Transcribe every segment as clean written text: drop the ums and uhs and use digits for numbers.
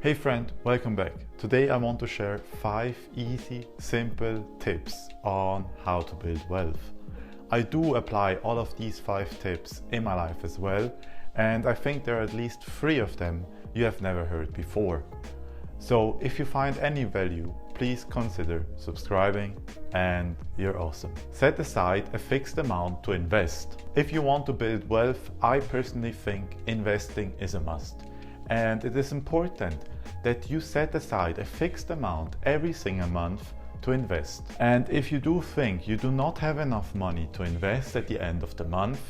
Hey friend, welcome back. Today I want to share 5 easy, simple tips on how to build wealth. I do apply all of these 5 tips in my life as well, and I think there are at least 3 of them you have never heard before. So if you find any value, please consider subscribing and you're awesome. Set aside a fixed amount to invest. If you want to build wealth, I personally think investing is a must. And it is important that you set aside a fixed amount every single month to invest. And if you do think you do not have enough money to invest at the end of the month,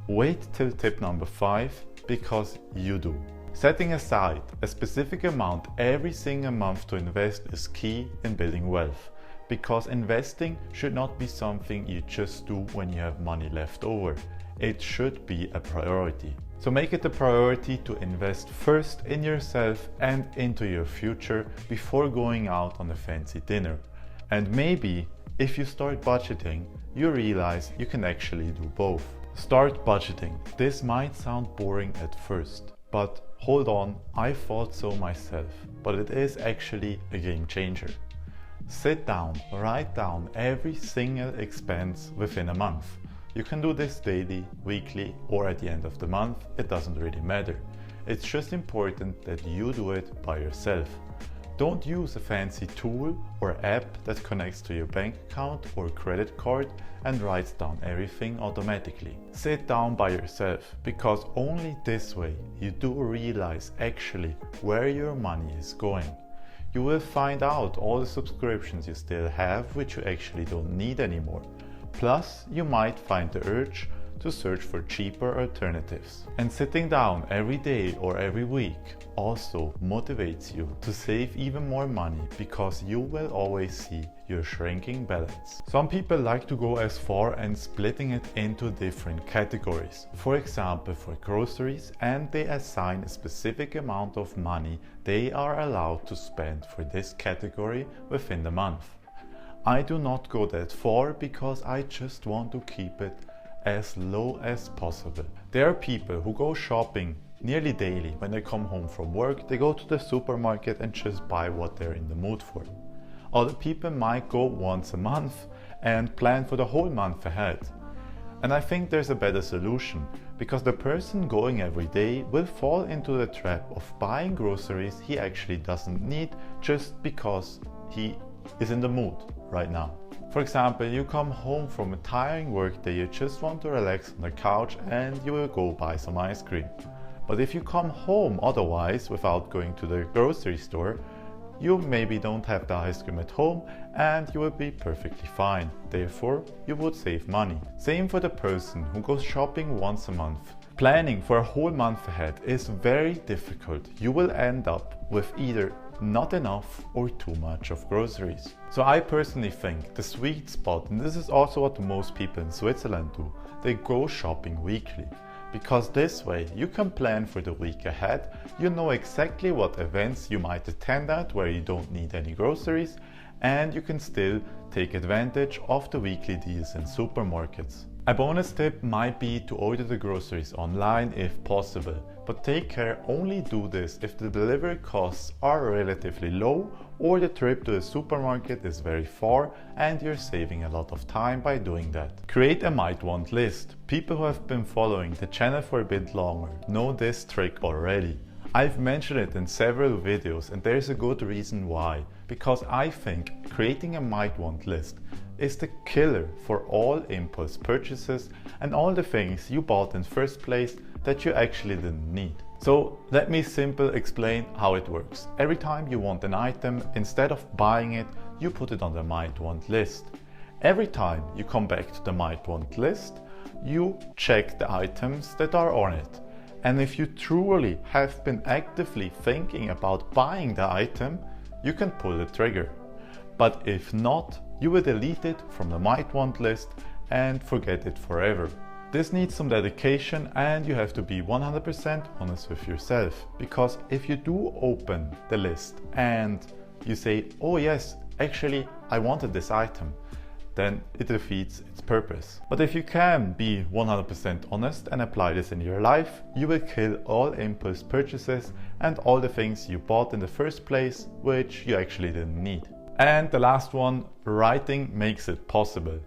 wait till tip number 5 because you do. Setting aside a specific amount every single month to invest is key in building wealth, because investing should not be something you just do when you have money left over. It should be a priority. So make it a priority to invest first in yourself and into your future before going out on a fancy dinner. And maybe if you start budgeting, you realize you can actually do both. Start budgeting. This might sound boring at first, but hold on, I thought so myself, but it is actually a game changer. Sit down, write down every single expense within a month. You can do this daily, weekly, or at the end of the month, it doesn't really matter. It's just important that you do it by yourself. Don't use a fancy tool or app that connects to your bank account or credit card and writes down everything automatically. Sit down by yourself, because only this way you do realize actually where your money is going. You will find out all the subscriptions you still have which you actually don't need anymore. Plus, you might find the urge to search for cheaper alternatives. And sitting down every day or every week also motivates you to save even more money, because you will always see your shrinking balance. Some people like to go as far and splitting it into different categories. For example, for groceries, and they assign a specific amount of money they are allowed to spend for this category within the month. I do not go that far because I just want to keep it as low as possible. There are people who go shopping nearly daily. When they come home from work, they go to the supermarket and just buy what they're in the mood for. Other people might go once a month and plan for the whole month ahead. And I think there's a better solution, because the person going every day will fall into the trap of buying groceries he actually doesn't need just because he is in the mood right now. For example, you come home from a tiring work day, you just want to relax on the couch and you will go buy some ice cream. But if you come home otherwise without going to the grocery store, you maybe don't have the ice cream at home and you will be perfectly fine. Therefore, you would save money. Same for the person who goes shopping once a month. Planning for a whole month ahead is very difficult. You will end up with either not enough or too much of groceries. So I personally think the sweet spot, and this is also what most people in Switzerland do, they go shopping weekly. Because this way you can plan for the week ahead, you know exactly what events you might attend at where you don't need any groceries, and you can still take advantage of the weekly deals in supermarkets. A bonus tip might be to order the groceries online if possible, but take care, only do this if the delivery costs are relatively low or the trip to the supermarket is very far and you're saving a lot of time by doing that. Create a might want list. People who have been following the channel for a bit longer know this trick already. I've mentioned it in several videos and there's a good reason why. Because I think creating a might want list is the killer for all impulse purchases and all the things you bought in first place that you actually didn't need. So let me simply explain how it works. Every time you want an item, instead of buying it, you put it on the might want list. Every time you come back to the might want list, you check the items that are on it. And if you truly have been actively thinking about buying the item, you can pull the trigger. But if not, you will delete it from the might want list and forget it forever. This needs some dedication and you have to be 100% honest with yourself, because if you do open the list and you say, oh yes, actually I wanted this item, then it defeats its purpose. But if you can be 100% honest and apply this in your life, you will kill all impulse purchases and all the things you bought in the first place, which you actually didn't need. And the last one, writing makes it possible.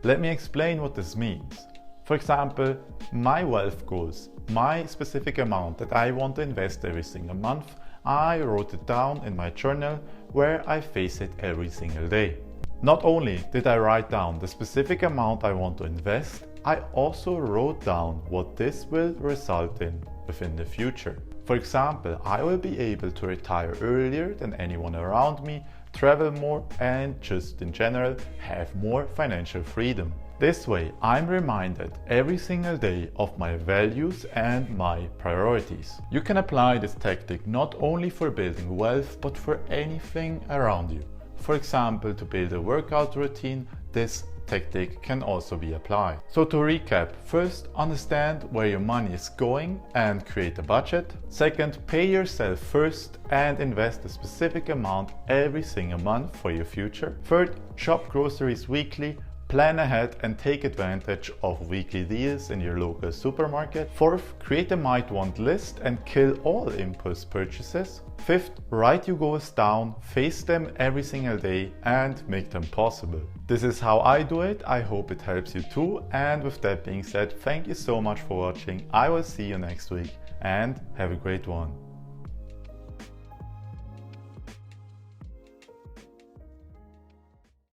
Let me explain what this means. For example, my wealth goals, my specific amount that I want to invest every single month, I wrote it down in my journal where I face it every single day. Not only did I write down the specific amount I want to invest, I also wrote down what this will result in within the future. For example, I will be able to retire earlier than anyone around me, travel more, and just in general have more financial freedom. This way, I'm reminded every single day of my values and my priorities. You can apply this tactic not only for building wealth, but for anything around you. For example, to build a workout routine, this tactic can also be applied. So to recap, first, understand where your money is going and create a budget. Second, pay yourself first and invest a specific amount every single month for your future. Third, shop groceries weekly. Plan ahead and take advantage of weekly deals in your local supermarket. Fourth, create a might want list and kill all impulse purchases. Fifth, write your goals down, face them every single day and make them possible. This is how I do it. I hope it helps you too. And with that being said, thank you so much for watching. I will see you next week and have a great one.